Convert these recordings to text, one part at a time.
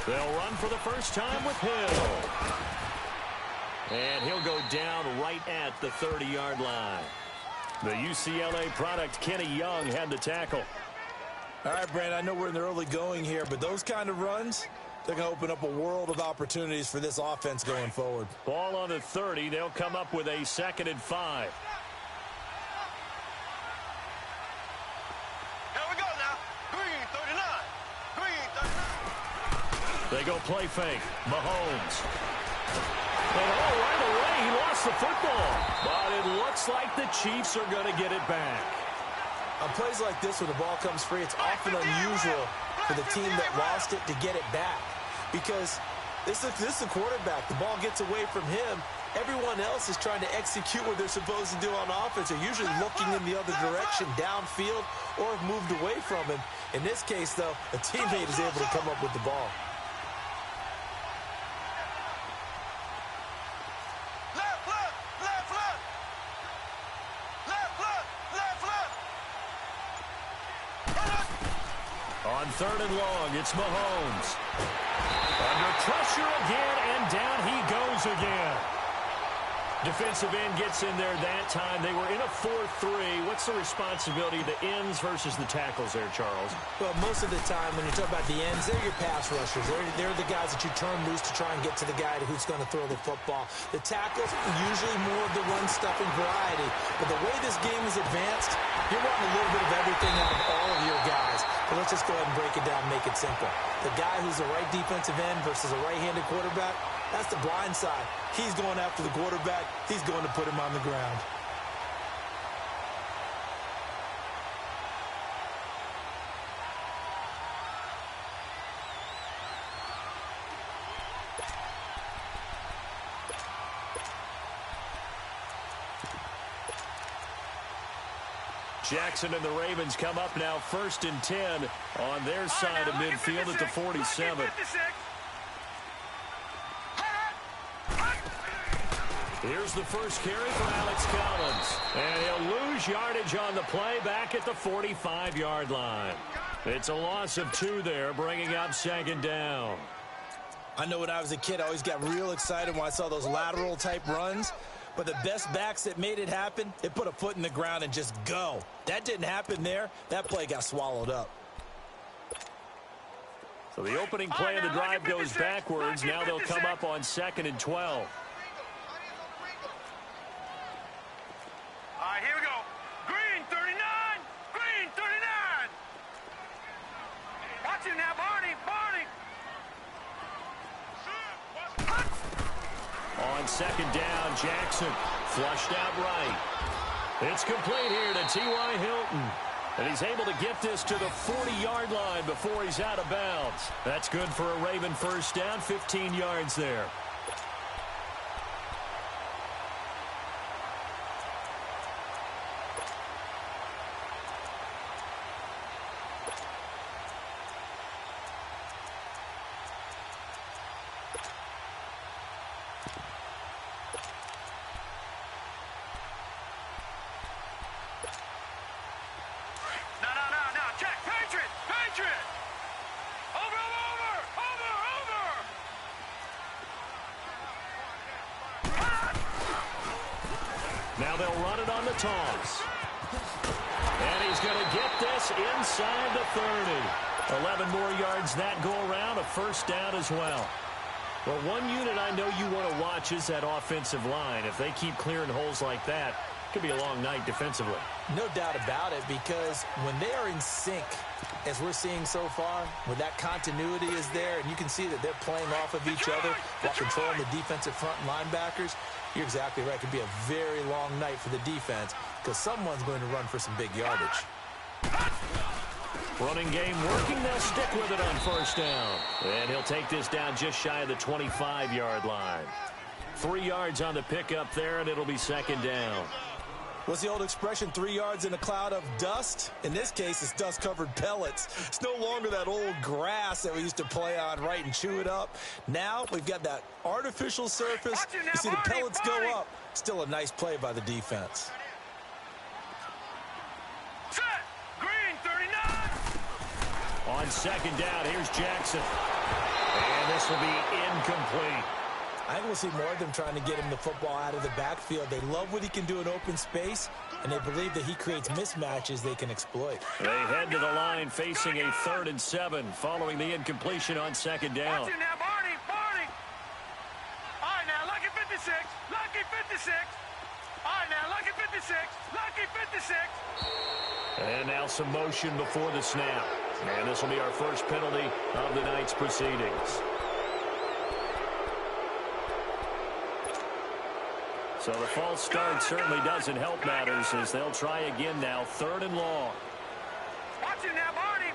They'll run for the first time with Hill. And he'll go down right at the 30-yard line. The UCLA product, Kenny Young, had the tackle. All right, Brandon, I know we're in the early going here, but those kind of runs, they're going to open up a world of opportunities for this offense going forward. Ball on the 30. They'll come up with a 2nd and 5. Here we go now. Green 39. Green 39. They go play fake. Mahomes. And right away, he lost the football. But it looks like the Chiefs are going to get it back. On plays like this, when the ball comes free, it's often unusual for the team that lost it to get it back. Because this is the quarterback. The ball gets away from him. Everyone else is trying to execute what they're supposed to do on offense. They're usually looking in the other direction, downfield, or have moved away from him. In this case, though, a teammate is able to come up with the ball. On 3rd and long, it's Mahomes. Under pressure again, and down he goes again. Defensive end gets in there that time. They were in a 4-3. What's the responsibility of the ends versus the tackles there, Charles? Well, most of the time when you talk about the ends, they're your pass rushers. They're the guys that you turn loose to try and get to the guy who's going to throw the football. The tackles, usually more of the run-stuffing variety. But the way this game is advanced, you're wanting a little bit of everything out of all of your guys. But let's just go ahead and break it down, make it simple. The guy who's the right defensive end versus a right-handed quarterback, that's the blind side. He's going after the quarterback. He's going to put him on the ground. Jackson and the Ravens come up now 1st and 10 on their side of midfield at the 47. Here's the first carry for Alex Collins. And he'll lose yardage on the play back at the 45-yard line. It's a loss of 2 there, bringing up 2nd down. I know when I was a kid, I always got real excited when I saw those lateral-type runs. But the best backs that made it happen, they put a foot in the ground and just go. That didn't happen there. That play got swallowed up. So the opening play of the drive goes backwards. Now they'll come up on 2nd and 12. All right, here we go. Green 39. Green 39. Watch it now, Barney. Barney. On 2nd down, Jackson flushed out right. It's complete here to T.Y. Hilton. And he's able to get this to the 40-yard line before he's out of bounds. That's good for a Raven first down, 15 yards there. Now they'll run it on the toss. And he's going to get this inside the 30. 11 more yards that go around, a first down as well. Well, one unit I know you want to watch is that offensive line. If they keep clearing holes like that, it could be a long night defensively. No doubt about it, because when they are in sync, as we're seeing so far, when that continuity is there, and you can see that they're playing off of each other while controlling the defensive front linebackers, you're exactly right. It could be a very long night for the defense because someone's going to run for some big yardage. Running game working. They'll stick with it on first down. And he'll take this down just shy of the 25-yard line. 3 yards on the pickup there, and it'll be 2nd down. What's the old expression, 3 yards in a cloud of dust? In this case, it's dust-covered pellets. It's no longer that old grass that we used to play on, right, and chew it up. Now we've got that artificial surface. You see the pellets go up. Still a nice play by the defense. Set. Green 39. On 2nd down, here's Jackson. And this will be incomplete. I think we'll see more of them trying to get him the football out of the backfield. They love what he can do in open space, and they believe that he creates mismatches they can exploit. They head to the line facing a 3rd and 7 following the incompletion on 2nd down. Watch it now, Barney. All right, now, lucky 56. Lucky 56. All right, now, lucky 56. Lucky 56. And now some motion before the snap. And this will be our first penalty of the night's proceedings. So the false start certainly doesn't help matters as they'll try again now. 3rd and long. Watch it now, Barney.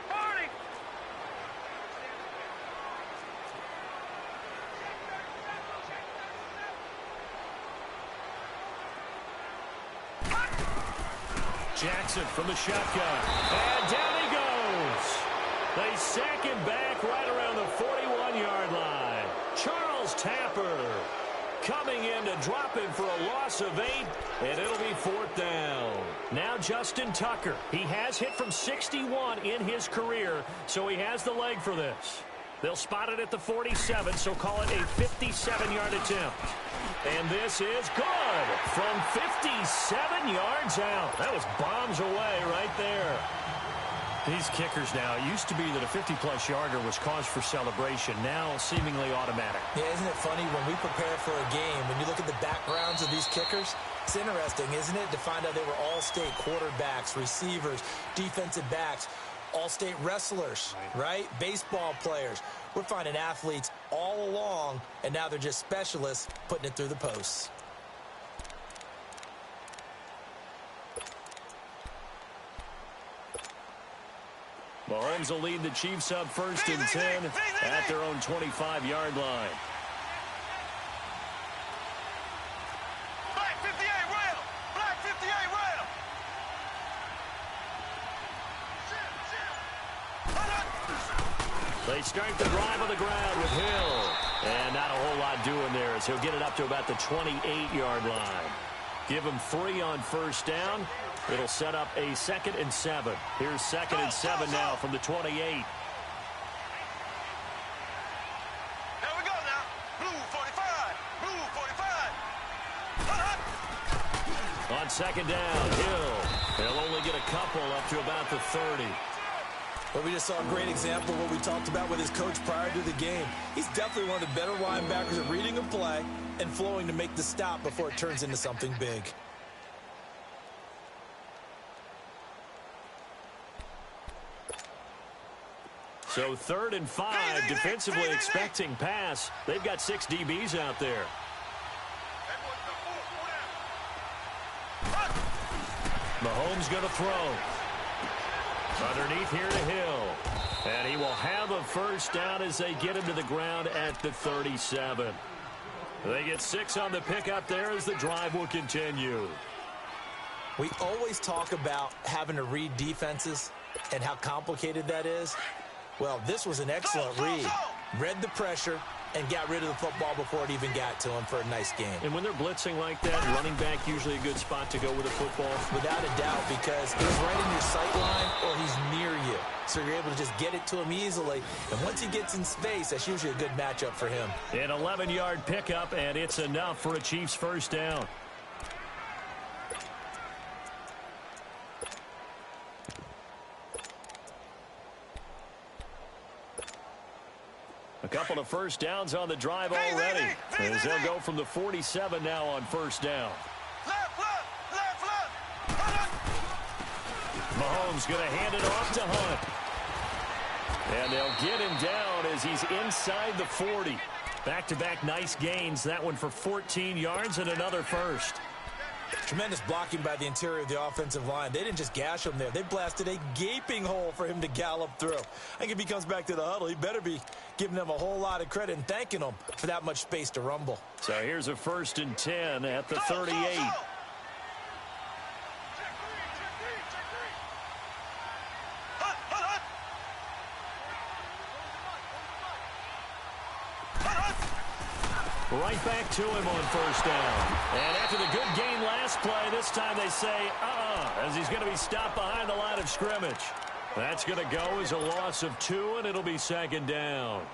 Jackson from the shotgun. And down he goes. They sack him back right around the 41-yard line. Charles Tapper coming in to drop him for a loss of 8, and it'll be 4th down. Now Justin Tucker. He has hit from 61 in his career, so he has the leg for this. They'll spot it at the 47, so call it a 57-yard attempt. And this is good from 57 yards out. That was bombs away right there. These kickers now, it used to be that a 50-plus yarder was cause for celebration. Now seemingly automatic. Yeah, isn't it funny when we prepare for a game, when you look at the backgrounds of these kickers, it's interesting, isn't it, to find out they were all-state quarterbacks, receivers, defensive backs, all-state wrestlers, right? Baseball players. We're finding athletes all along, and now they're just specialists putting it through the posts. Mahomes will lead the Chiefs up 1st and 10 at their own 25-yard line. Black 58 rail. Black 58 rail. They start the drive on the ground with Hill. And not a whole lot doing there as he'll get it up to about the 28-yard line. Give him 3 on 1st down. It'll set up a 2nd and 7. Here's 2nd and 7 now from the 28. There we go now. Blue 45. Blue 45. On 2nd down, Hill. They'll only get a couple up to about the 30. Well, we just saw a great example of what we talked about with his coach prior to the game. He's definitely one of the better linebackers at reading a play and flowing to make the stop before it turns into something big. So 3rd and 5, defensively expecting pass. They've got 6 DBs out there. Mahomes going to throw. Underneath here to Hill. And he will have a 1st down as they get him to the ground at the 37. They get 6 on the pickup there as the drive will continue. We always talk about having to read defenses and how complicated that is. Well, this was an excellent read. Read the pressure and got rid of the football before it even got to him for a nice game. And when they're blitzing like that, running back usually a good spot to go with a football. Without a doubt, because he's right in your sight line or he's near you. So you're able to just get it to him easily. And once he gets in space, that's usually a good matchup for him. An 11-yard pickup, and it's enough for a Chiefs 1st down. A couple of 1st downs on the drive already, as they'll go from the 47 now on 1st down. Left. Mahomes going to hand it off to Hunt. And they'll get him down as he's inside the 40. Back-to-back nice gains. That one for 14 yards and another 1st. Tremendous blocking by the interior of the offensive line. They didn't just gash him there. They blasted a gaping hole for him to gallop through. I think if he comes back to the huddle, he better be giving them a whole lot of credit and thanking them for that much space to rumble. So here's a 1st and 10 at the 38. Right back to him on 1st down. And after the good gain last play, this time they say, as he's going to be stopped behind the line of scrimmage. That's going to go as a loss of 2, and it'll be 2nd down.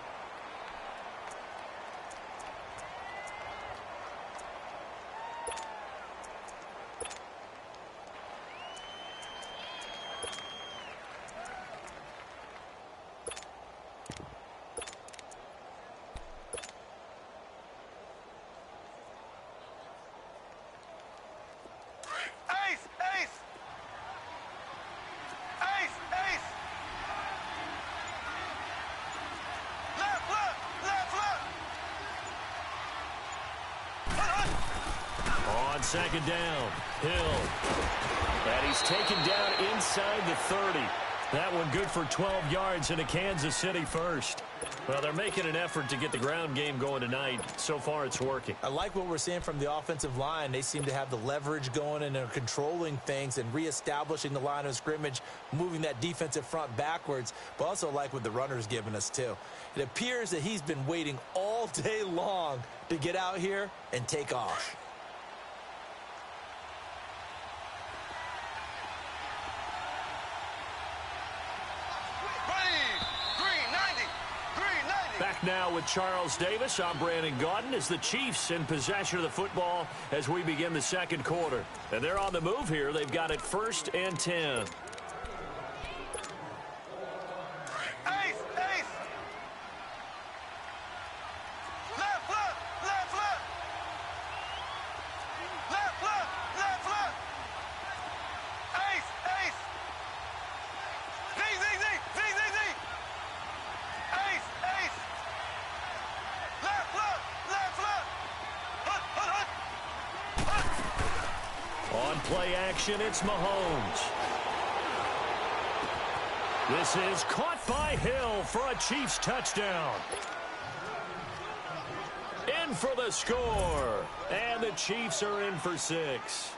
second down. Hill. And he's taken down inside the 30. That one good for 12 yards in a Kansas City first. Well, they're making an effort to get the ground game going tonight. So far, it's working. I like what we're seeing from the offensive line. They seem to have the leverage going and are controlling things and reestablishing the line of scrimmage, moving that defensive front backwards, but also like what the runner's giving us, too. It appears that he's been waiting all day long to get out here and take off. Back now with Charles Davis. I'm Brandon Gaudin as the Chiefs in possession of the football as we begin the second quarter. And they're on the move here. They've got it 1st and 10. Play action, it's Mahomes. This is caught by Hill for a Chiefs touchdown. In for the score. And the Chiefs are in for 6.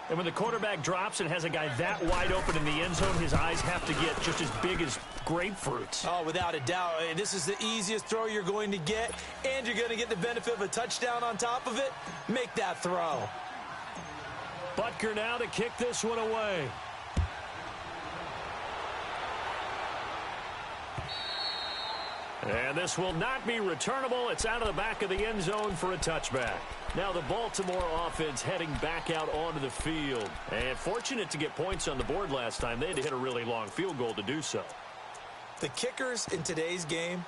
And when the quarterback drops and has a guy that wide open in the end zone, his eyes have to get just as big as grapefruits. Oh, without a doubt. This is the easiest throw you're going to get, and you're going to get the benefit of a touchdown on top of it. Make that throw. Butker now to kick this one away. And this will not be returnable. It's out of the back of the end zone for a touchback. Now the Baltimore offense heading back out onto the field. And fortunate to get points on the board last time. They had to hit a really long field goal to do so. The kickers in today's game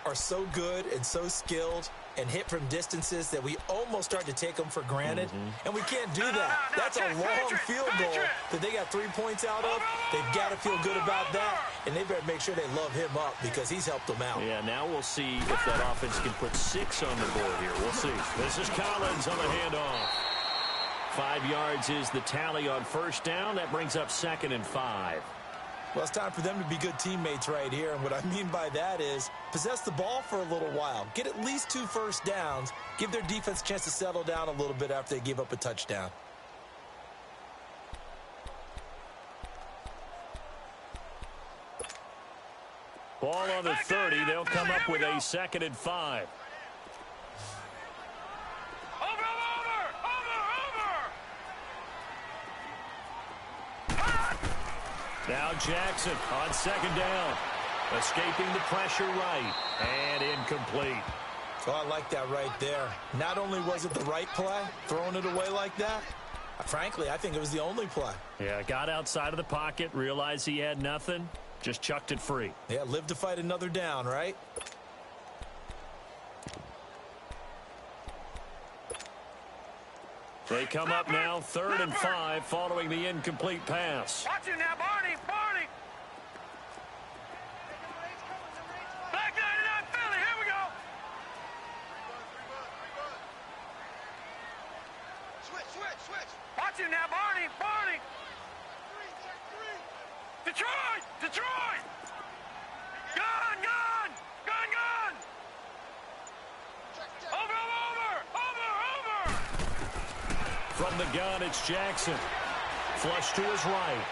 are so good and so skilled and hit from distances that we almost start to take them for granted. And we can't do that. That's a long field goal that they got 3 points out of. They've got to feel good about that, and they better make sure they love him up because he's helped them out. Yeah, now we'll see if that offense can put 6 on the board here. We'll see. This is Collins on the handoff. 5 yards is the tally on first down. That brings up 2nd and 5. Well, it's time for them to be good teammates right here. And what I mean by that is possess the ball for a little while. Get at least 2 first downs. Give their defense a chance to settle down a little bit after they give up a touchdown. Ball on the 30. They'll come up with a 2nd and 5. Now Jackson on 2nd down. Escaping the pressure right. And incomplete. Oh, I like that right there. Not only was it the right play, throwing it away like that, frankly, I think it was the only play. Yeah, got outside of the pocket, realized he had nothing, just chucked it free. Yeah, live to fight another down, right? They come up now 3rd and 5 following the incomplete pass. Watch it now, Barney, Barney. Black 99 Philly, here we go. Switch. Watch it now, Barney, Barney. Detroit. Gun. Over. From the gun, it's Jackson. Flush to his right.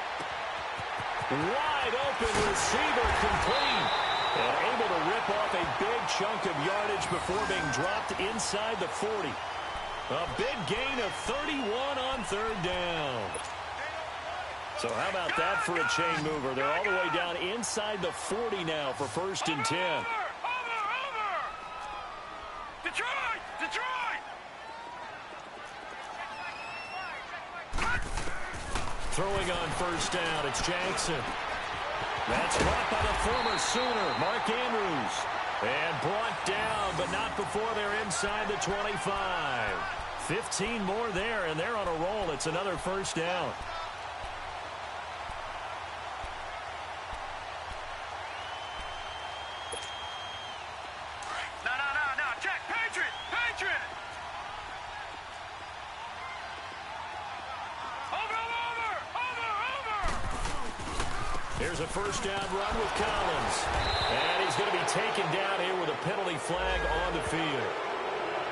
Wide open receiver complete. And able to rip off a big chunk of yardage before being dropped inside the 40. A big gain of 31 on 3rd down. So how about that for a chain mover? They're all the way down inside the 40 now for 1st and 10. Over. Detroit. Throwing on 1st down, it's Jackson. That's caught by the former Sooner, Mark Andrews. And brought down, but not before they're inside the 25. 15 more there, and they're on a roll. It's another 1st down. No. Jack, Patriot. the first down run with Collins. And he's going to be taken down here with a penalty flag on the field.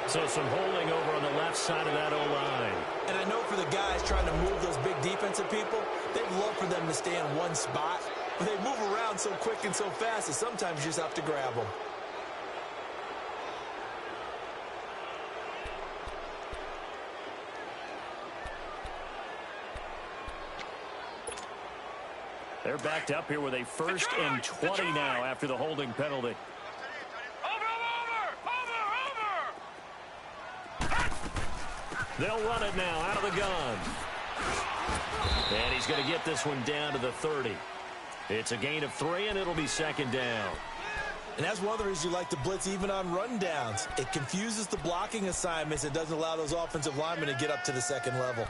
So some holding over on the left side of that O-line. And I know for the guys trying to move those big defensive people, they'd love for them to stay in one spot. But they move around so quick and so fast that sometimes you just have to grab them. They're backed up here with a 1st and 20 now after the holding penalty. They'll run it now out of the gun. And he's going to get this one down to the 30. It's a gain of 3, and it'll be 2nd down. And that's one of the reasons you like to blitz even on rundowns. It confuses the blocking assignments. It doesn't allow those offensive linemen to get up to the 2nd level.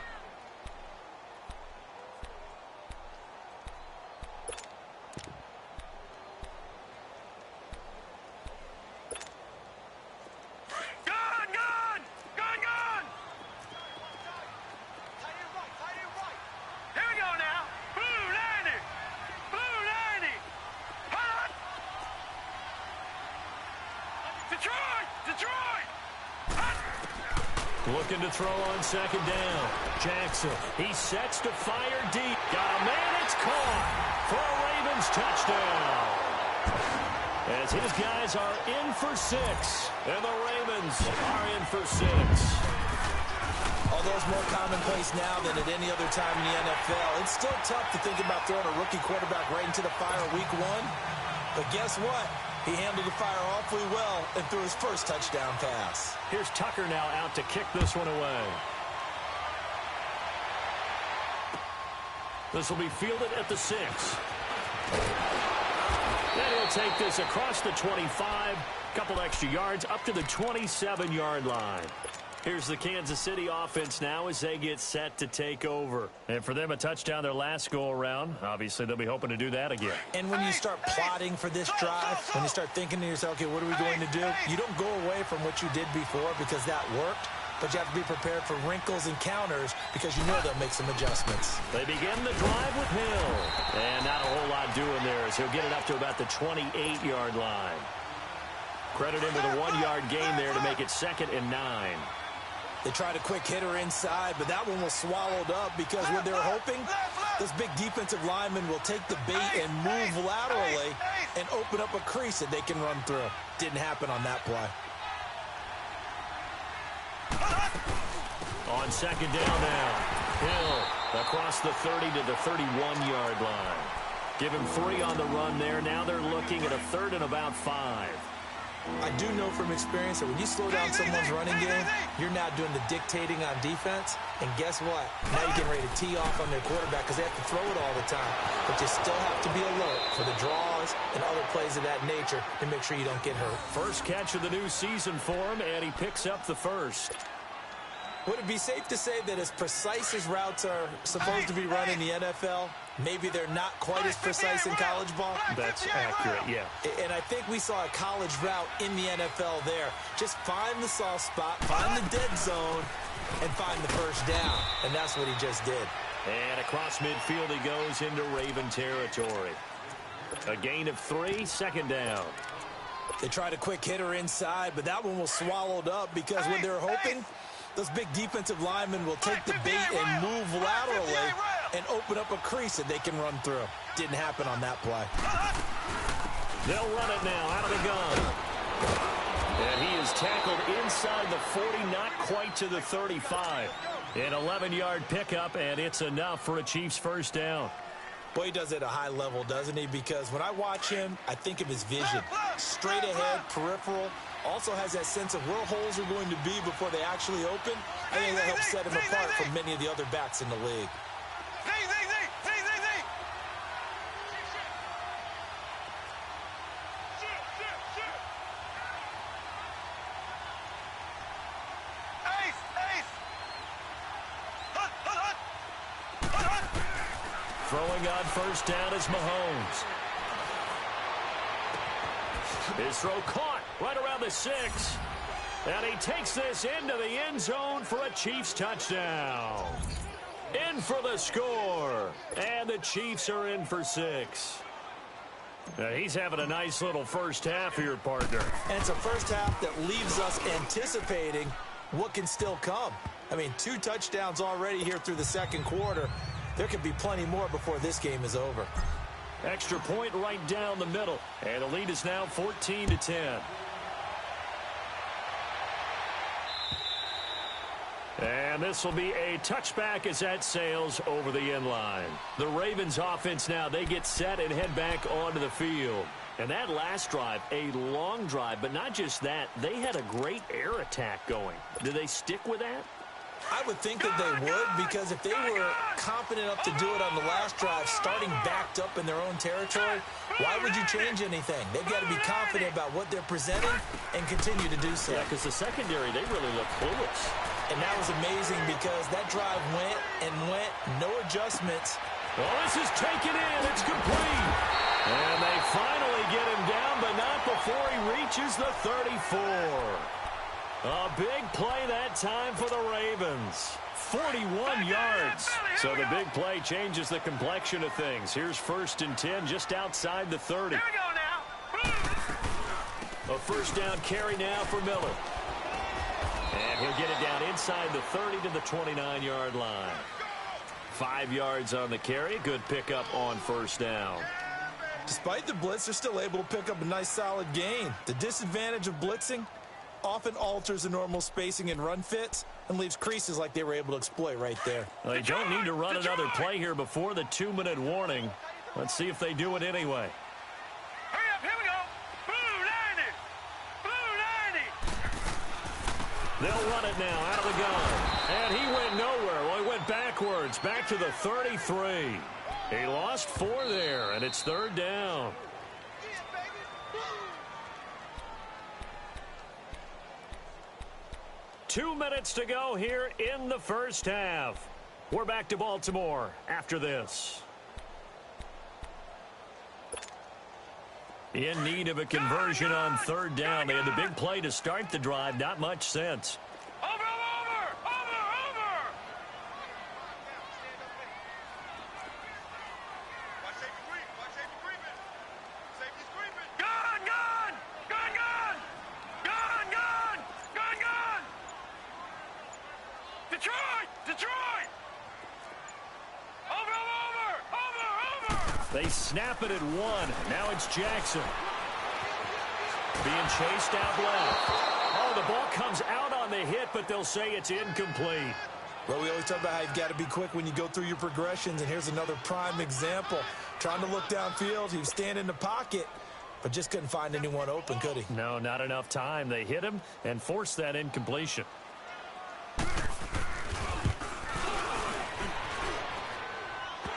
Looking to throw on 2nd down. Jackson, he sets to fire deep. Got a man, it's caught for a Ravens touchdown. As his guys are in for 6, and the Ravens are in for 6. Although it's more commonplace now than at any other time in the NFL, it's still tough to think about throwing a rookie quarterback right into the fire week 1. But guess what? He handled the fire awfully well and threw his first touchdown pass. Here's Tucker now out to kick this one away. This will be fielded at the 6. Then he'll take this across the 25. Couple extra yards up to the 27-yard line. Here's the Kansas City offense now as they get set to take over. And for them, a touchdown their last go-around. Obviously, they'll be hoping to do that again. And when you start plotting for this drive, when you start thinking to yourself, okay, what are we going to do? You don't go away from what you did before because that worked. But you have to be prepared for wrinkles and counters because you know they'll make some adjustments. They begin the drive with Hill. And not a whole lot doing there as he'll get it up to about the 28-yard line. Credit him with a 1-yard gain there to make it 2nd and 9. They tried a quick hitter inside, but that one was swallowed up because what they're hoping, this big defensive lineman will take the bait and move laterally and open up a crease that they can run through. Didn't happen on that play. On 2nd down now, Hill across the 30 to the 31-yard line. Give him 3 on the run there. Now they're looking at a 3rd and about 5. I do know from experience that when you slow down someone's running game, you're now doing the dictating on defense. And guess what? Now you're getting ready to tee off on their quarterback because they have to throw it all the time. But you still have to be alert for the draws and other plays of that nature to make sure you don't get hurt. First catch of the new season for him, and he picks up the 1st. Would it be safe to say that as precise as routes are supposed to be run in the NFL, maybe they're not quite as precise in college ball? That's accurate, yeah. And I think we saw a college route in the NFL there. Just find the soft spot, find the dead zone, and find the first down. And that's what he just did. And across midfield he goes into Raven territory. A gain of 3, 2nd down. They tried a quick hitter inside, but that one was swallowed up because what they're hoping, those big defensive linemen will take the bait and move laterally and open up a crease that they can run through. Didn't happen on that play. They'll run it now out of the gun. And he is tackled inside the 40, not quite to the 35. An 11-yard pickup, and it's enough for a Chiefs first down. Boy, he does it at a high level, doesn't he? Because when I watch him, I think of his vision. Straight ahead, peripheral. Also has that sense of where holes are going to be before they actually open. I think that helps set him apart from many of the other backs in the league. Throwing on first down is Mahomes. His throw caught right around the 6. And he takes this into the end zone for a Chiefs touchdown. In for the score. And the Chiefs are in for 6. He's having a nice little first half here, partner. And it's a first half that leaves us anticipating what can still come. I mean, 2 touchdowns already here through the second quarter. There could be plenty more before this game is over. Extra point right down the middle. And the lead is now 14-10. And this will be a touchback as that sails over the end line. The Ravens offense now, they get set and head back onto the field. And that last drive, a long drive, but not just that, they had a great air attack going. Do they stick with that? I would think that they would, because if they were confident enough to do it on the last drive, starting backed up in their own territory, why would you change anything? They've got to be confident about what they're presenting and continue to do so. Yeah, because the secondary, they really look clueless. And that was amazing because that drive went and went, no adjustments. Well, this is taken in. It's complete. And they finally get him down, but not before he reaches the 34. A big play that time for the Ravens. 41 yards. So the big play changes the complexion of things. Here's 1st and 10 just outside the 30. Here we go now. A first down carry now for Miller. And he'll get it down inside the 30 to the 29-yard line. 5 yards on the carry. Good pickup on first down. Despite the blitz, they're still able to pick up a nice solid gain. The disadvantage of blitzing often alters the normal spacing and run fits and leaves creases like they were able to exploit right there. Well, they don't need to run another play here before the 2-minute warning. Let's see if they do it anyway. Hurry up, here we go. Blue 90. Blue 90. They'll run it now out of the gun. And he went nowhere. Well, he went backwards, back to the 33. He lost 4 there, and it's 3rd down. 2 minutes to go here in the first half. We're back to Baltimore after this. In need of a conversion on 3rd down. They had the big play to start the drive. Not much sense. Over. Detroit! Over! They snap it at 1. Now it's Jackson. Being chased out left. Oh, the ball comes out on the hit, but they'll say it's incomplete. Well, we always talk about how you've got to be quick when you go through your progressions, and here's another prime example. Trying to look downfield, he was standing in the pocket, but just couldn't find anyone open, could he? No, not enough time. They hit him and forced that incompletion.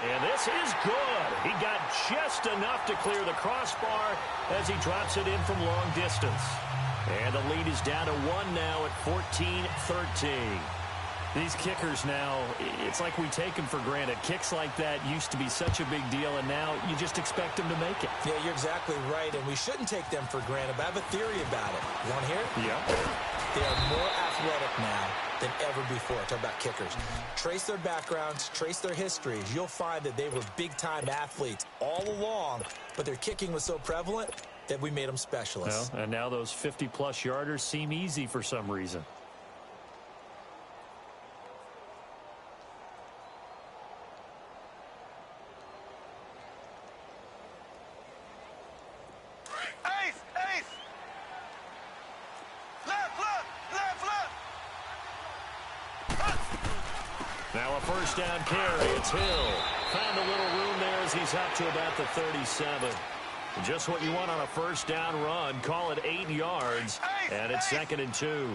And this is good. He got just enough to clear the crossbar as he drops it in from long distance. And the lead is down to 1 now at 14-13. These kickers now, it's like we take them for granted. Kicks like that used to be such a big deal, and now you just expect them to make it. Yeah, you're exactly right, and we shouldn't take them for granted, but I have a theory about it. You want to hear it? Yeah. They are more athletic now than ever before. Talk about kickers. Trace their backgrounds, trace their histories. You'll find that they were big-time athletes all along, but their kicking was so prevalent that we made them specialists. Well, and now those 50-plus yarders seem easy for some reason. Now a first down carry. It's Hill. Found a little room there as he's up to about the 37. Just what you want on a first down run. Call it 8 yards. And it's 2nd and 2.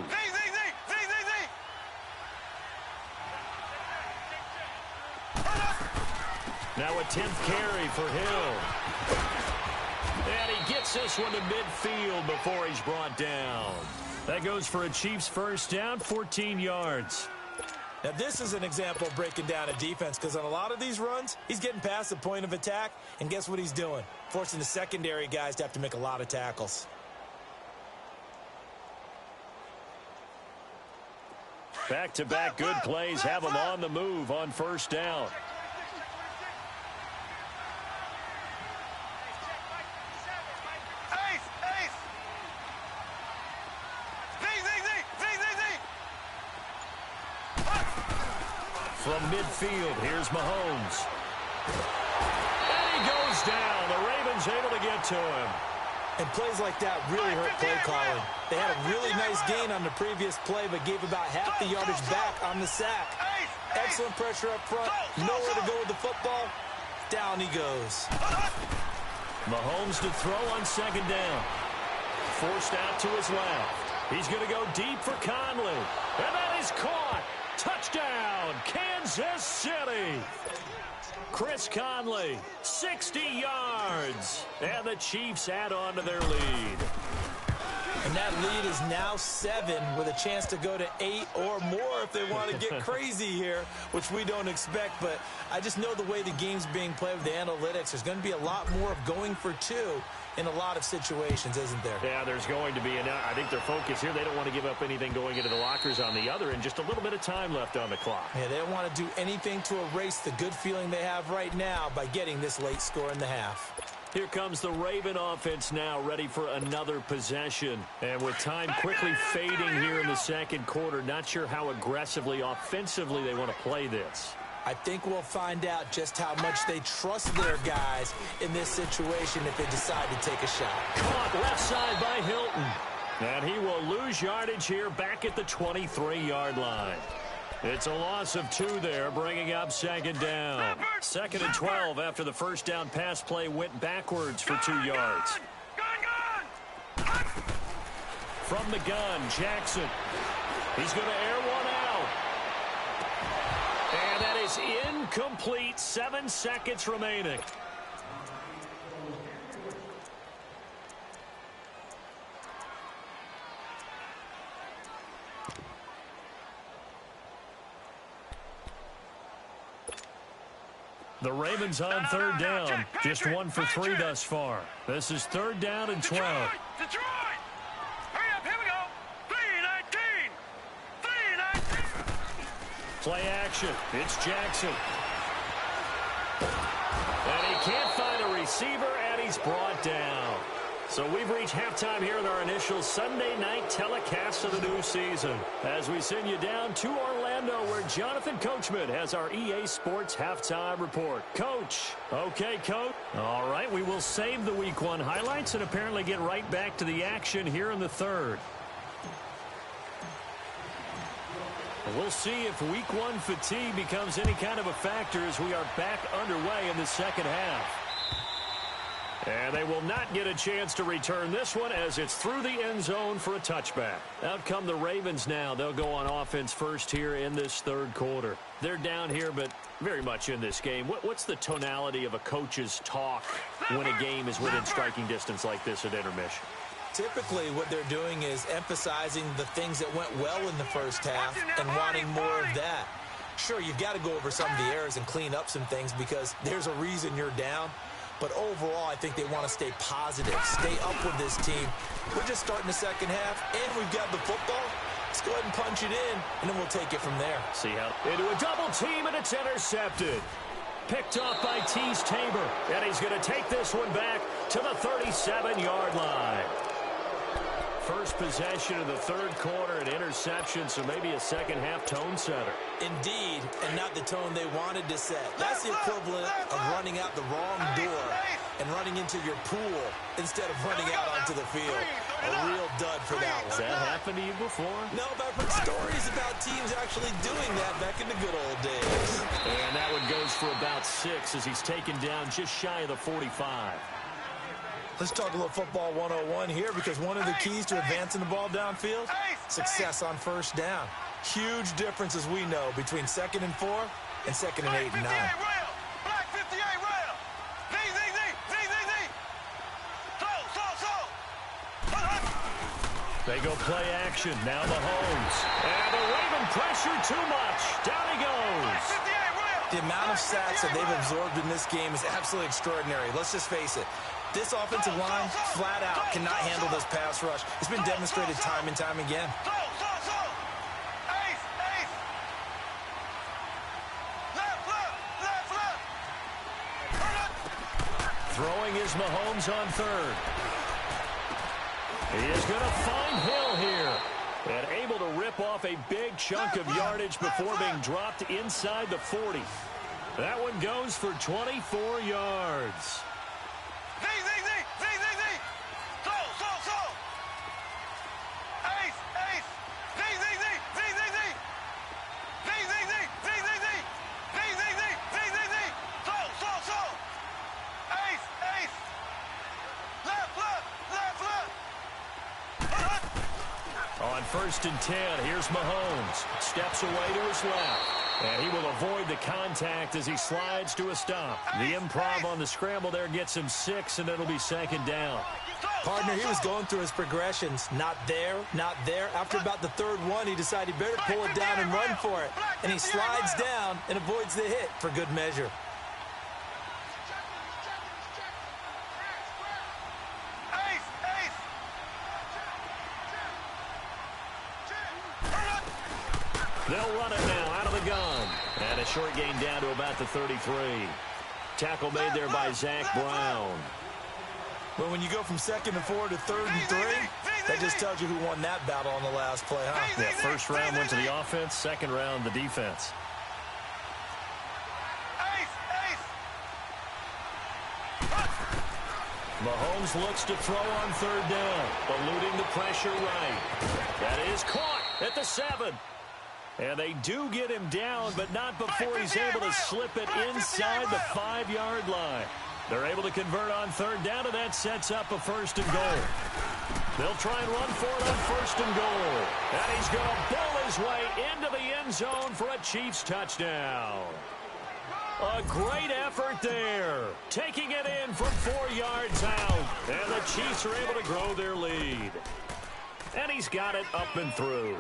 Now a 10th carry for Hill. And he gets this one to midfield before he's brought down. That goes for a Chiefs first down, 14 yards. Now, this is an example of breaking down a defense, because on a lot of these runs, he's getting past the point of attack, and guess what he's doing? Forcing the secondary guys to have to make a lot of tackles. Back-to-back good plays have him on the move on first down. From midfield, here's Mahomes. And he goes down. The Ravens able to get to him. And plays like that really hurt play calling. They had a really nice gain on the previous play, but gave about half the yardage back on the sack. Excellent pressure up front. Nowhere to go with the football. Down he goes. Mahomes to throw on second down. Forced out to his left. He's going to go deep for Conley. And that is caught. Touchdown, Kansas City. Chris Conley, 60 yards. And the Chiefs add on to their lead. And that lead is now 7 with a chance to go to 8 or more if they want to get crazy here, which we don't expect. But I just know the way the game's being played with the analytics, there's going to be a lot more of going for 2 in a lot of situations, isn't there? Yeah, there's going to be. And I think their focus here, they don't want to give up anything going into the lockers on the other, and just a little bit of time left on the clock. Yeah, they don't want to do anything to erase the good feeling they have right now by getting this late score in the half. Here comes the Raven offense now, ready for another possession. And with time quickly fading here in the second quarter, not sure how aggressively, offensively they want to play this. I think we'll find out just how much they trust their guys in this situation if they decide to take a shot. Caught left side by Hilton. And he will lose yardage here back at the 23-yard line. It's a loss of 2 there, bringing up second down. Second and 12 after the first down pass play went backwards for 2 yards. From the gun, Jackson. He's going to air one out. And that is incomplete. 7 seconds remaining. The Ravens on third down. Just 1 for 3 thus far. This is third down and 12. Detroit! Hurry up, here we go. 3-19. 3-19. Play action. It's Jackson. And he can't find a receiver, and he's brought down. So we've reached halftime here in our initial Sunday night telecast of the new season. As we send you down to Orlando, where Jonathan Coachman has our EA Sports halftime report. Coach. Okay, Coach. All right, we will save the Week 1 highlights and apparently get right back to the action here in the third. We'll see if Week 1 fatigue becomes any kind of a factor as we are back underway in the second half. And they will not get a chance to return this one as it's through the end zone for a touchback. Out come the Ravens now. They'll go on offense first here in this third quarter. They're down here, but very much in this game. What's the tonality of a coach's talk when a game is within striking distance like this at intermission? Typically, what they're doing is emphasizing the things that went well in the first half and wanting more of that. Sure, you've got to go over some of the errors and clean up some things because there's a reason you're down. But overall, I think they want to stay positive, stay up with this team. We're just starting the second half, and we've got the football. Let's go ahead and punch it in, and then we'll take it from there. See how into a double team, and it's intercepted. Picked off by Tease Tabor, and he's going to take this one back to the 37-yard line. First possession of the third quarter, an interception, so maybe a second-half tone setter. Indeed, and not the tone they wanted to set. That's the equivalent of running out the wrong door and running into your pool instead of running out onto the field. A real dud for that one. Has that happened to you before? No, but I've heard stories about teams actually doing that back in the good old days. And that one goes for about 6 as he's taken down just shy of the 45. Let's talk a little football 101 here because one of the keys to advancing the ball downfield, success on first down. Huge difference, as we know, between 2nd and 4 and 2nd and 8 and 9. Black 58 rail. They go play action. Now Mahomes. And the Raven pressure too much. Down he goes. The amount of sacks that they've absorbed in this game is absolutely extraordinary. Let's just face it. This offensive line, flat out, cannot handle this pass rush. It's been demonstrated time and time again. Throwing is Mahomes on third. He is going to find Hill here. And able to rip off a big chunk of yardage before being dropped inside the 40. That one goes for 24 yards. On 1st and 10, here's Mahomes. Steps away to his left. And he will avoid the contact as he slides to a stop. The improv on the scramble there gets him 6, and it'll be 2nd down. Partner, he was going through his progressions. Not there, not there. After about the 3rd one, he decided he better pull it down and run for it. And he slides down and avoids the hit for good measure. They'll run it now out of the gun. And a short gain down to about the 33. Tackle made there by Zach Brown. But when you go from 2nd and 4 to 3rd and 3, that just tells you who won that battle on the last play, huh? Yeah, 1st round went to the offense, 2nd round the defense. Mahomes looks to throw on 3rd down, eluding the pressure right. That is caught at the 7. And they do get him down, but not before he's able to slip it inside the 5-yard line. They're able to convert on 3rd down, and that sets up a 1st and goal. They'll try and run for it on 1st and goal. And he's going to bull his way into the end zone for a Chiefs touchdown. A great effort there. Taking it in from 4 yards out. And the Chiefs are able to grow their lead. And he's got it up and through.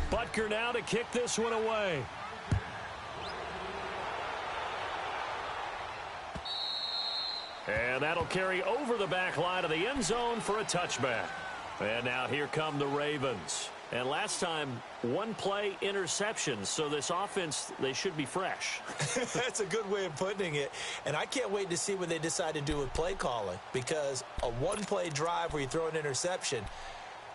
Butker now to kick this one away. And that'll carry over the back line of the end zone for a touchback. And now here come the Ravens. And last time, 1 play interceptions. So this offense, they should be fresh. That's a good way of putting it. And I can't wait to see what they decide to do with play calling. Because a 1-play drive where you throw an interception,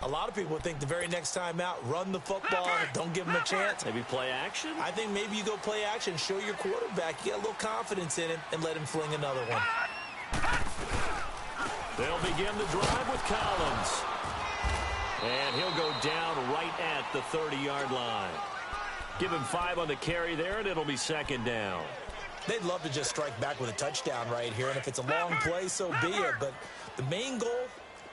a lot of people think the very next time out, run the football, don't give them a chance. Maybe play action? I think maybe you go play action, show your quarterback, you get a little confidence in him, and let him fling another one. They'll begin the drive with Collins. And he'll go down right at the 30-yard line. Give him 5 on the carry there, and it'll be 2nd down. They'd love to just strike back with a touchdown right here, and if it's a long play, so be it. But the main goal,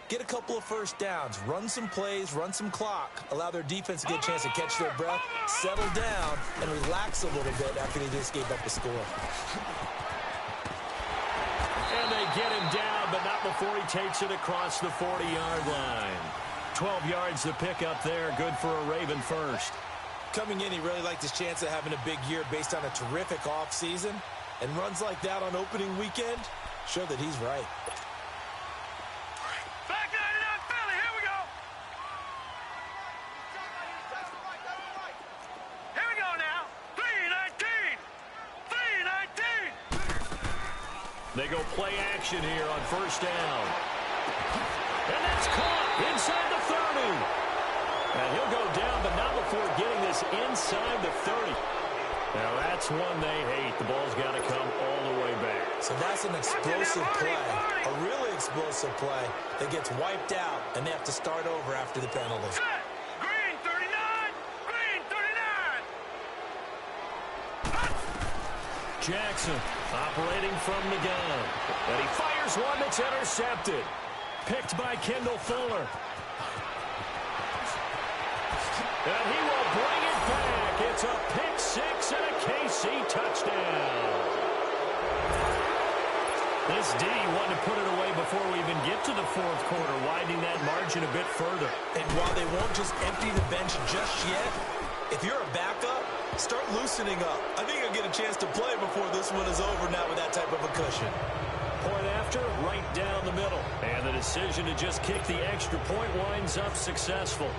get a couple of 1st downs, run some plays, run some clock, allow their defense to get a chance to catch their breath, settle down, and relax a little bit after they just gave up the score. And they get him down, but not before he takes it across the 40-yard line. 12 yards to pick up there, good for a Raven first. Coming in, he really liked his chance of having a big year based on a terrific offseason, and runs like that on opening weekend show that he's right. Back 99 Philly, here we go. Here we go now. 3-19. 3-19. They go play action here on 1st down. And that's caught inside the 30. And he'll go down, but not before getting this inside the 30. Now that's one they hate. The ball's got to come all the way back. So that's an explosive play, a really explosive play that gets wiped out, and they have to start over after the penalty. Set. Green 39. Green 39. Jackson operating from the gun. And he fires one that's intercepted. Picked by Kendall Fuller. And he will bring it back. It's a pick 6 and a KC touchdown. This D wanted to put it away before we even get to the 4th quarter, widening that margin a bit further. And while they won't just empty the bench just yet, if you're a backup, start loosening up. I think you'll get a chance to play before this one is over now with that type of a cushion. Point after, right down the middle. And the decision to just kick the extra point winds up successful.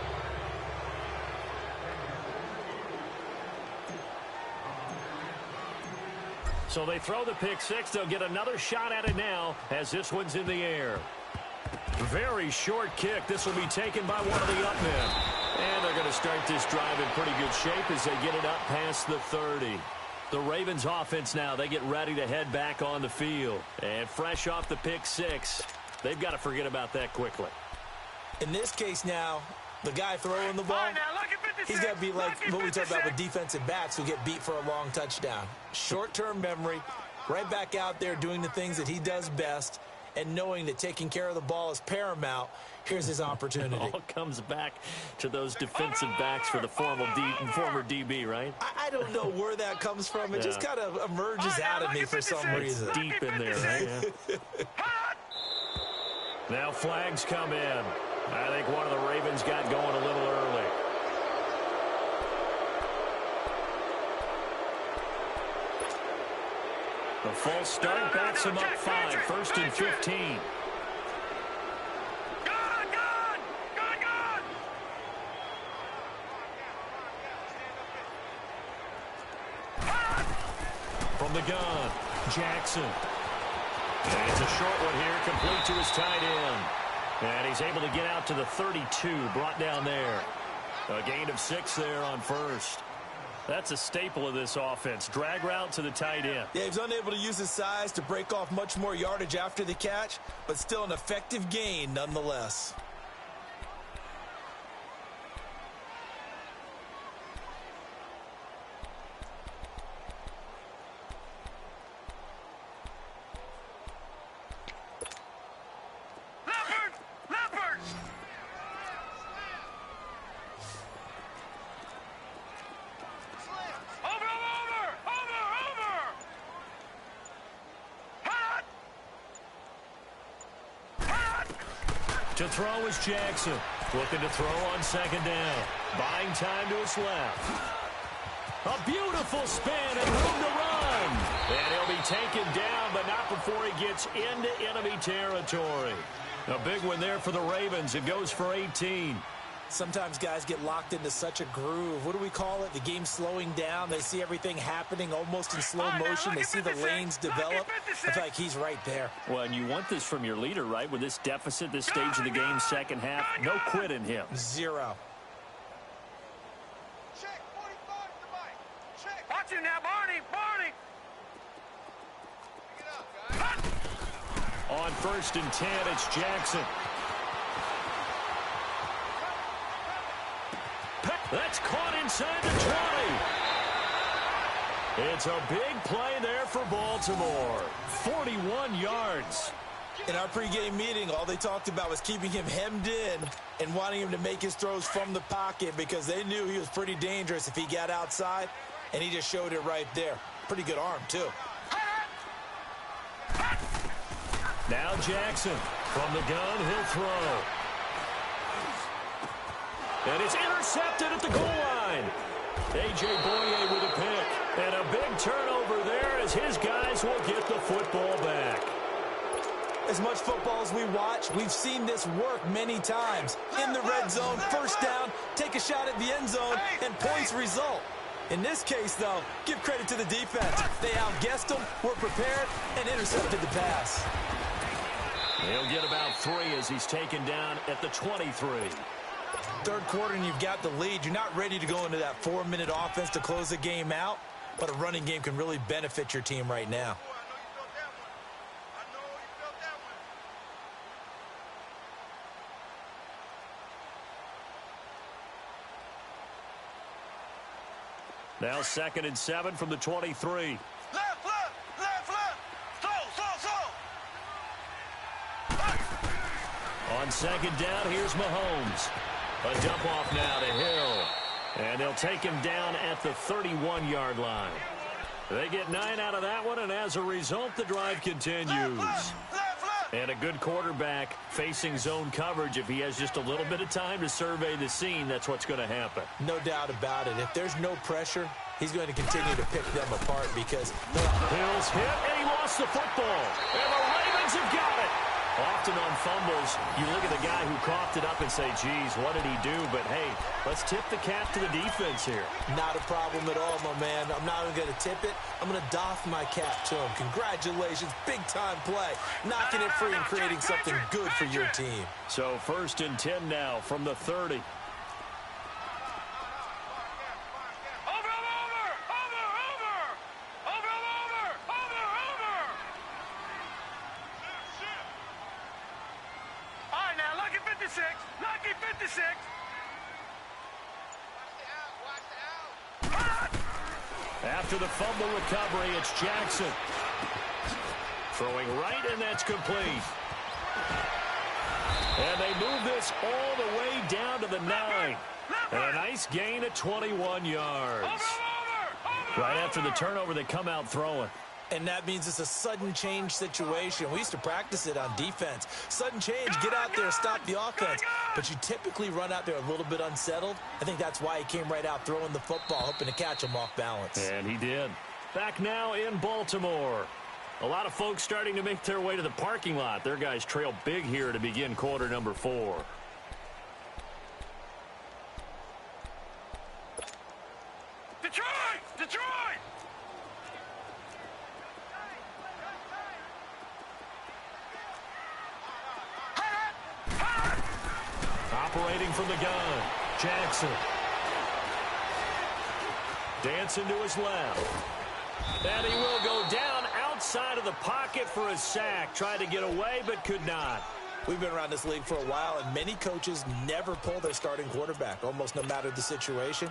So they throw the pick six. They'll get another shot at it now as this one's in the air. Very short kick. This will be taken by one of the up men. And they're going to start this drive in pretty good shape as they get it up past the 30. The Ravens offense now, they get ready to head back on the field. And fresh off the pick six, they've got to forget about that quickly. In this case now, the guy throwing the ball, he's got to be like what we talked about with defensive backs who get beat for a long touchdown. Short-term memory, right back out there doing the things that he does best, and knowing that taking care of the ball is paramount. Here's his opportunity. It all comes back to those defensive backs for the former DB, right? I don't know where that comes from. It just kind of emerges out of me for some reason. It's deep in there, right? Yeah. Now flags come in. I think one of the Ravens got going a little early. The false start backs him up 5, 1st and 15. From the gun, Jackson. And it's a short one here, complete to his tight end. And he's able to get out to the 32, brought down there. A gain of 6 there on first. That's a staple of this offense. Drag route to the tight end. Yeah, he's unable to use his size to break off much more yardage after the catch, but still an effective gain nonetheless. To throw is Jackson. Looking to throw on second down. Buying time to his left. A beautiful spin and room to run. And he'll be taken down, but not before he gets into enemy territory. A big one there for the Ravens. It goes for 18. Sometimes guys get locked into such a groove. What do we call it? The game slowing down. They see everything happening almost in slow motion. They see the lanes develop. I feel like he's right there. Well, and you want this from your leader, right? With this deficit, this stage of the game, second half, no quit in him. 0. Check, 45 to Mike. Check. Watch him now, Barney. Barney. Pick it up, guys. On 1st and 10, it's Jackson. That's caught inside the 20. It's a big play there for Baltimore. 41 yards. In our pregame meeting, all they talked about was keeping him hemmed in and wanting him to make his throws from the pocket because they knew he was pretty dangerous if he got outside, and he just showed it right there. Pretty good arm, too. Now Jackson. From the gun, he'll throw. And it's intercepted at the goal line. A.J. Boye with a pick. And a big turnover there as his guys will get the football back. As much football as we watch, we've seen this work many times. In the red zone, first down, take a shot at the end zone, and points result. In this case, though, give credit to the defense. They outguessed them, were prepared, and intercepted the pass. He'll get about 3 as he's taken down at the 23. Third quarter and you've got the lead. You're not ready to go into that 4-minute offense to close the game out, but a running game can really benefit your team right now. Now 2nd and 7 from the 23. Left, left, left, left. Throw. On 2nd down, here's Mahomes. A dump off now to Hill. And they'll take him down at the 31-yard line. They get 9 out of that one, and as a result, the drive continues. And a good quarterback facing zone coverage. If he has just a little bit of time to survey the scene, that's what's going to happen. No doubt about it. If there's no pressure, he's going to continue to pick them apart because... Hill's hit, and he lost the football. And the Ravens have got it. Often on fumbles, you look at the guy who coughed it up and say, geez, what did he do? But, hey, let's tip the cap to the defense here. Not a problem at all, my man. I'm not even going to tip it. I'm going to doff my cap to him. Congratulations. Big-time play. Knocking it free and creating something good for your team. So 1st and 10 now from the 30. Lucky 56. After the fumble recovery, it's Jackson. Throwing right, and that's complete. And they move this all the way down to the 9. And a nice gain of 21 yards. Right after the turnover, they come out throwing. And that means it's a sudden change situation. We used to practice it on defense. Sudden change, get out there, stop the offense. But you typically run out there a little bit unsettled. I think that's why he came right out throwing the football, hoping to catch him off balance. And he did. Back now in Baltimore. A lot of folks starting to make their way to the parking lot. Their guys trail big here to begin quarter number 4. Detroit! Detroit! Operating from the gun, Jackson. Dancing to his left. And he will go down outside of the pocket for a sack. Tried to get away, but could not. We've been around this league for a while, and many coaches never pull their starting quarterback, almost no matter the situation.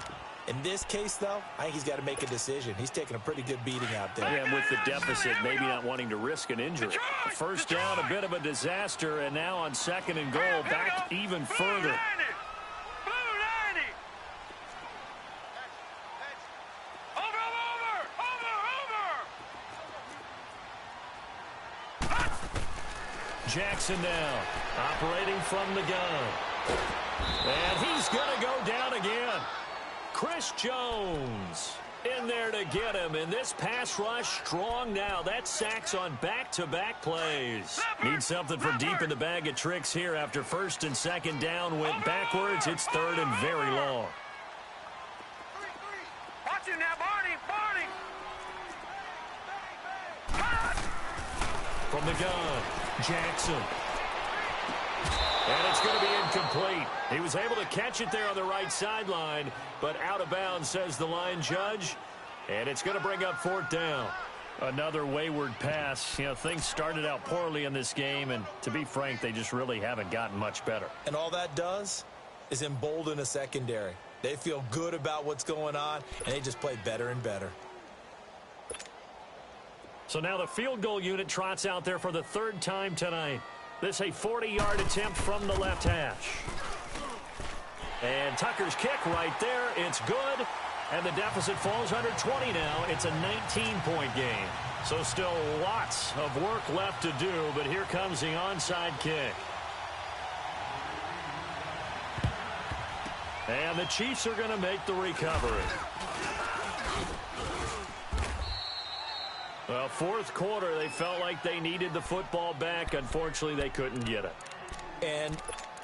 In this case, though, I think he's got to make a decision. He's taking a pretty good beating out there. Yeah, and with the deficit, maybe not wanting to risk an injury. First down, a bit of a disaster, and now on 2nd and goal, back even further. Jackson now, operating from the gun. And he's going to go down again. Chris Jones in there to get him. And this pass rush strong now. That sacks on back-to-back plays. Need something from deep in the bag of tricks here after 1st and 2nd down went backwards. It's 3rd and very long. Watch him now, Barney. From the gun, Jackson. And it's going to be incomplete. He was able to catch it there on the right sideline, but out of bounds, says the line judge. And it's going to bring up 4th down. Another wayward pass. You know, things started out poorly in this game, and to be frank, they just really haven't gotten much better. And all that does is embolden a secondary. They feel good about what's going on, and they just play better and better. So now the field goal unit trots out there for the 3rd time tonight. This a 40-yard attempt from the left hash. And Tucker's kick right there. It's good. And the deficit falls under 20 now. It's a 19-point game. So still lots of work left to do, but here comes the onside kick. And the Chiefs are going to make the recovery. Well, 4th quarter, they felt like they needed the football back. Unfortunately, they couldn't get it. And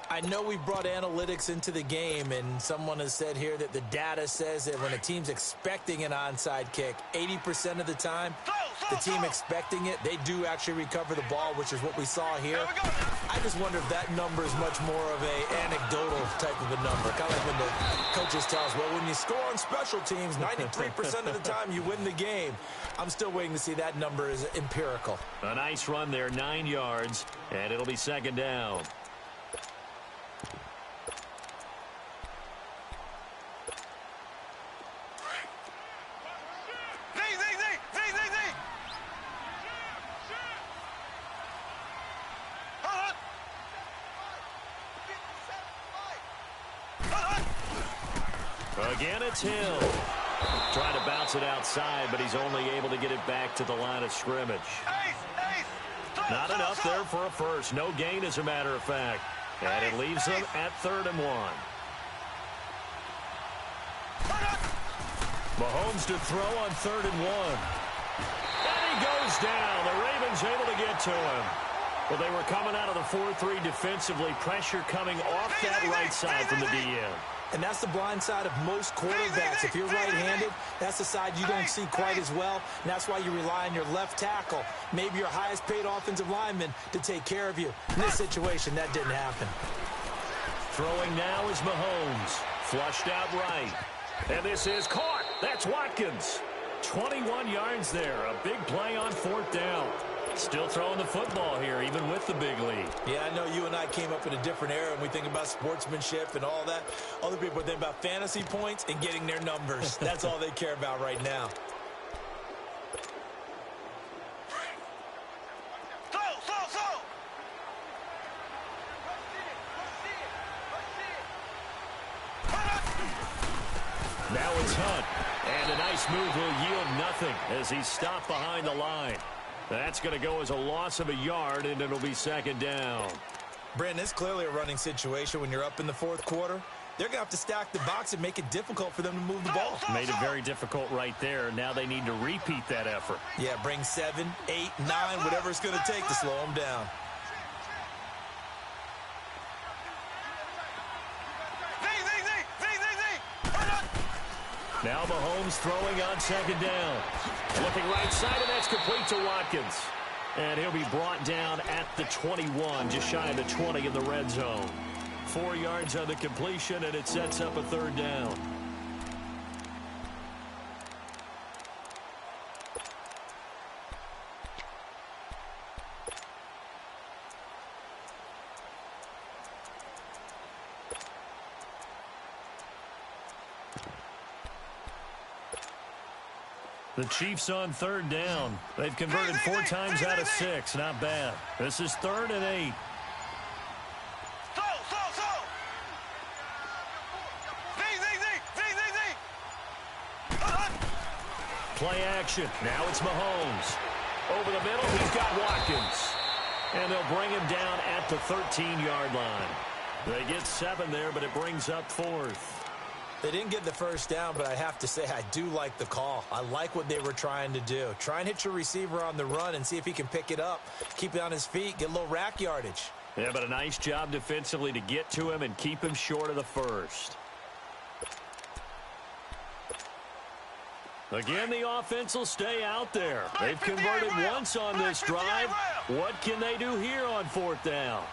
I know we brought analytics into the game, and someone has said here that the data says that when a team's expecting an onside kick, 80% of the time, the team expecting it, they do actually recover the ball, which is what we saw here. I just wonder if that number is much more of a anecdotal type of a number. Kind of like when the coaches tell us, well, when you score on special teams, 93% of the time you win the game. I'm still waiting to see that number is empirical. A nice run there, 9 yards, and it'll be 2nd down. Again, it's Hill. Trying to bounce it outside, but he's only able to get it back to the line of scrimmage. Not enough there for a first. No gain, as a matter of fact. And it leaves them at 3rd and 1. Mahomes to throw on 3rd and 1. And he goes down. The Ravens able to get to him. Well, they were coming out of the 4-3 defensively, pressure coming off that right side from the DN. And that's the blind side of most quarterbacks. If you're right-handed, that's the side you don't see quite as well, and that's why you rely on your left tackle, maybe your highest-paid offensive lineman, to take care of you. In this situation, that didn't happen. Throwing now is Mahomes. Flushed out right. And this is caught. That's Watkins. 21 yards there. A big play on 4th down. Still throwing the football here, even with the big lead. Yeah, I know you and I came up in a different era, and we think about sportsmanship and all that. Other people think about fantasy points and getting their numbers. That's all they care about right now. Now it's Hunt. And a nice move will yield nothing as he's stopped behind the line. That's going to go as a loss of a yard, and it'll be 2nd down. Brandon, it's clearly a running situation when you're up in the 4th quarter. They're going to have to stack the box and make it difficult for them to move the ball. Made it very difficult right there. Now they need to repeat that effort. Yeah, bring 7, 8, 9, whatever it's going to take to slow them down. Now Mahomes throwing on 2nd down. Looking right side, and that's complete to Watkins. And he'll be brought down at the 21, just shy of the 20 in the red zone. 4 yards on the completion, and it sets up a 3rd down. The Chiefs on 3rd down. They've converted 4 times out of 6. Not bad. This is 3rd and 8. Play action. Now it's Mahomes. Over the middle, he's got Watkins. And they'll bring him down at the 13-yard line. They get 7 there, but it brings up 4th. They didn't get the 1st down, but I have to say I do like the call. I like what they were trying to do. Try and hit your receiver on the run and see if he can pick it up. Keep it on his feet, get a little rack yardage. Yeah, but a nice job defensively to get to him and keep him short of the 1st. Again, the offense will stay out there. They've converted once on this drive. What can they do here on 4th down?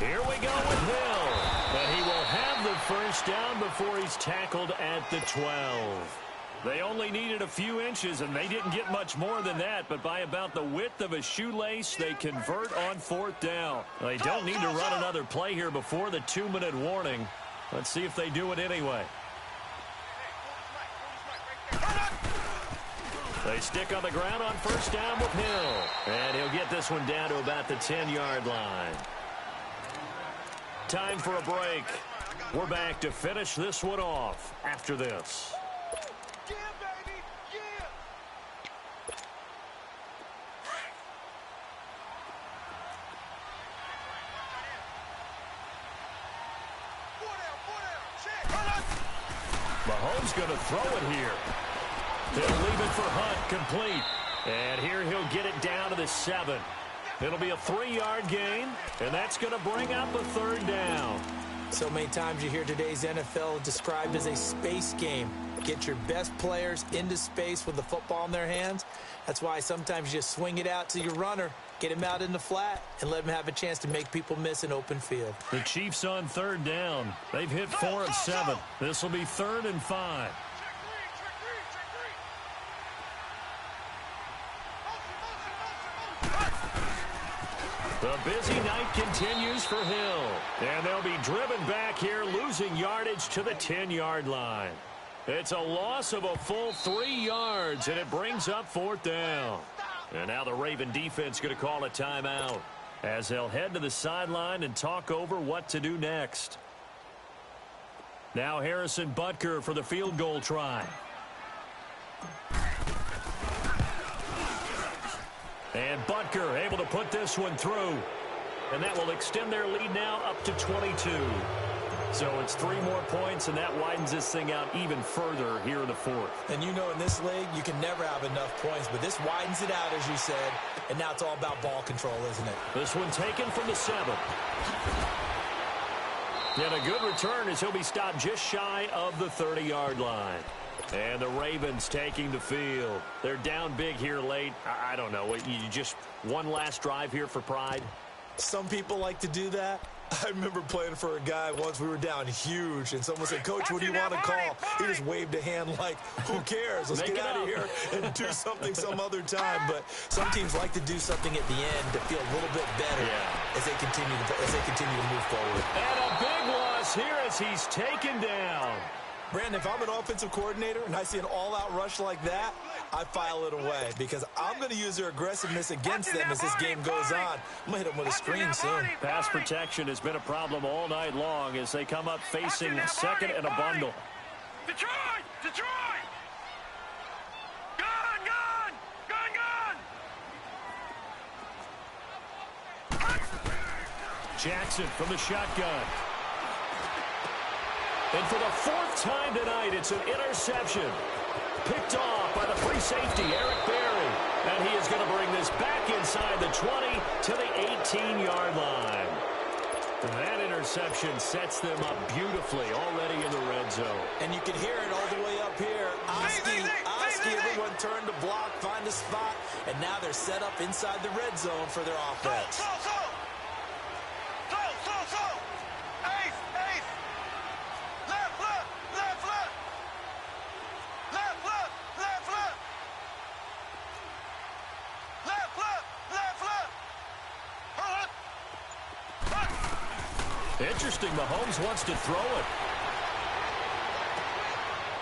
Here we go with Hill. But he will have the 1st down before he's tackled at the 12. They only needed a few inches, and they didn't get much more than that. But by about the width of a shoelace, they convert on 4th down. They don't need to run another play here before the 2-minute warning. Let's see if they do it anyway. They stick on the ground on 1st down with Hill. And he'll get this one down to about the 10-yard line. Time for a break. We're back to finish this one off after this. Yeah, baby, yeah. Mahomes going to throw it here. They'll leave it for Hunt, complete. And here he'll get it down to the 7. It'll be a 3-yard gain, and that's going to bring up a 3rd down. So many times you hear today's NFL described as a space game. Get your best players into space with the football in their hands. That's why sometimes you just swing it out to your runner, get him out in the flat, and let him have a chance to make people miss an open field. The Chiefs on 3rd down. They've hit 4 of 7. This will be 3rd and 5. The busy night continues for Hill. And they'll be driven back here, losing yardage to the 10-yard line. It's a loss of a full 3 yards, and it brings up 4th down. And now the Raven defense going to call a timeout as they'll head to the sideline and talk over what to do next. Now Harrison Butker for the field goal try. And Butker able to put this one through. And that will extend their lead now up to 22. So it's 3 more points, and that widens this thing out even further here in the fourth. And you know in this league, you can never have enough points, but this widens it out, as you said, and now it's all about ball control, isn't it? This one taken from the 7. And a good return as he'll be stopped just shy of the 30-yard line. And the Ravens taking the field. They're down big here late. I don't know. You just one last drive here for pride? Some people like to do that. I remember playing for a guy once. We were down huge, and someone said, "Coach, what do you want to call?" He just waved a hand like, who cares? Let's get out of here and do something some other time. But some teams like to do something at the end to feel a little bit better as they continue to move forward. And a big loss here as he's taken down. Brandon, if I'm an offensive coordinator and I see an all-out rush like that, I file it away because I'm going to use their aggressiveness against them as this game goes on. I'm going to hit them with a screen soon. Pass protection has been a problem all night long as they come up facing second and a bundle. Detroit! Detroit! Gun! Gun! Gun! Gun! Jackson from the shotgun. And for the 4th time tonight, it's an interception. Picked off by the free safety, Eric Berry. And he is going to bring this back inside the 20 to the 18-yard line. And that interception sets them up beautifully already in the red zone. And you can hear it all the way up here. Oski, everyone turned to block, find a spot, and now they're set up inside the red zone for their offense. Interesting, Mahomes wants to throw it.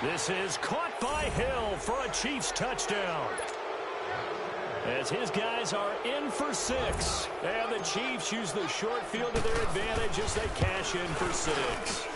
This is caught by Hill for a Chiefs touchdown. As his guys are in for 6. And the Chiefs use the short field to their advantage as they cash in for 6.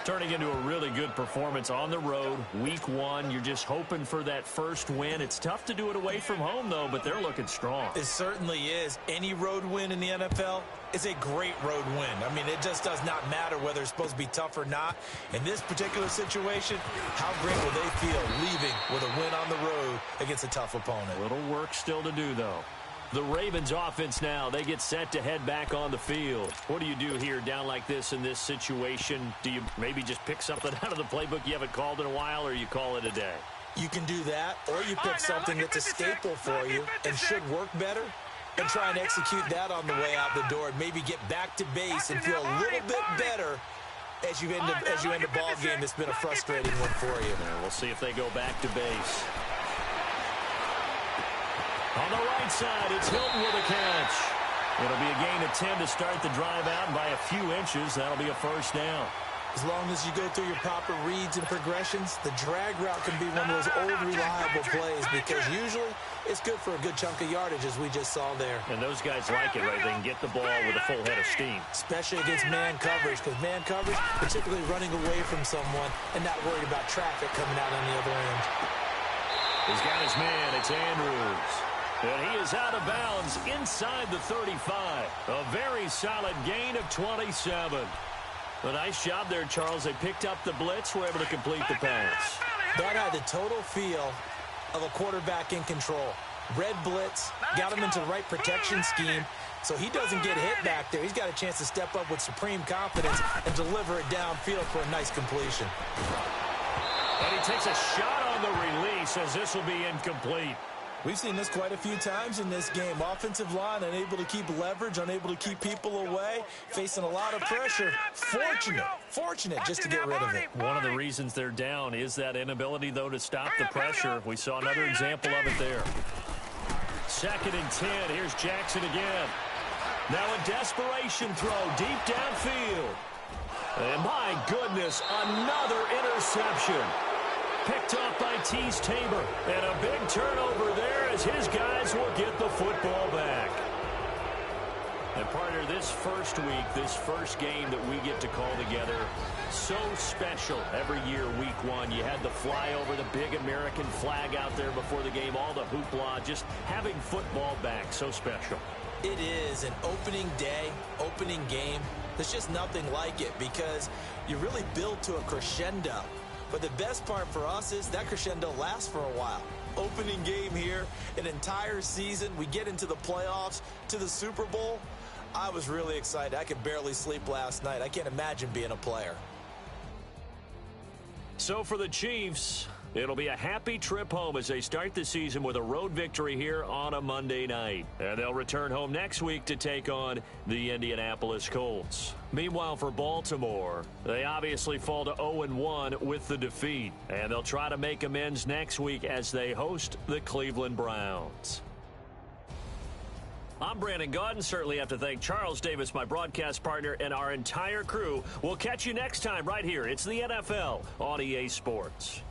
Turning into a really good performance on the road. Week 1, you're just hoping for that first win. It's tough to do it away from home, though, but they're looking strong. It certainly is. Any road win in the NFL is a great road win. I mean, it just does not matter whether it's supposed to be tough or not. In this particular situation, how great will they feel leaving with a win on the road against a tough opponent? Little work still to do, though. The Ravens offense now, they get set to head back on the field. What do you do here down like this in this situation? Do you maybe just pick something out of the playbook you haven't called in a while, or you call it a day? You can do that, or you pick something that's a staple for you and should work better and try and execute that on the way out the door and maybe get back to base and feel a little bit better as you end a ball game that's been a frustrating one for you. Yeah, we'll see if they go back to base. On the right side, it's Hilton with a catch. It'll be a gain of 10 to start the drive out, and by a few inches, that'll be a first down. As long as you go through your proper reads and progressions, the drag route can be one of those old reliable plays because usually it's good for a good chunk of yardage, as we just saw there. And those guys like it, right? They can get the ball with a full head of steam. Especially against man coverage, because man coverage, particularly running away from someone and not worried about traffic coming out on the other end. He's got his man. It's Andrews. And he is out of bounds inside the 35. A very solid gain of 27. A nice job there, Charles. They picked up the blitz, were able to complete the pass. That had the total feel of a quarterback in control. Red blitz, got him into the right protection scheme, so he doesn't get hit back there. He's got a chance to step up with supreme confidence and deliver it downfield for a nice completion. And he takes a shot on the release as this will be incomplete. We've seen this quite a few times in this game. Offensive line unable to keep leverage, unable to keep people away, facing a lot of pressure. Fortunate just to get rid of it. One of the reasons they're down is that inability, though, to stop the pressure. We saw another example of it there. 2nd and 10. Here's Jackson again. Now a desperation throw deep downfield. And my goodness, another interception. Picked off by Tease Tabor. And a big turnover there as his guys will get the football back. And partner, this first week, this first game that we get to call together, so special every year, week one. You had the flyover, the big American flag out there before the game, all the hoopla, just having football back, so special. It is an opening day, opening game. There's just nothing like it because you really build to a crescendo. But the best part for us is that crescendo lasts for a while. Opening game here, an entire season. We get into the playoffs, to the Super Bowl. I was really excited. I could barely sleep last night. I can't imagine being a player. So for the Chiefs, it'll be a happy trip home as they start the season with a road victory here on a Monday night. And they'll return home next week to take on the Indianapolis Colts. Meanwhile, for Baltimore, they obviously fall to 0-1 with the defeat. And they'll try to make amends next week as they host the Cleveland Browns. I'm Brandon Gaudin. Certainly have to thank Charles Davis, my broadcast partner, and our entire crew. We'll catch you next time right here. It's the NFL on EA Sports.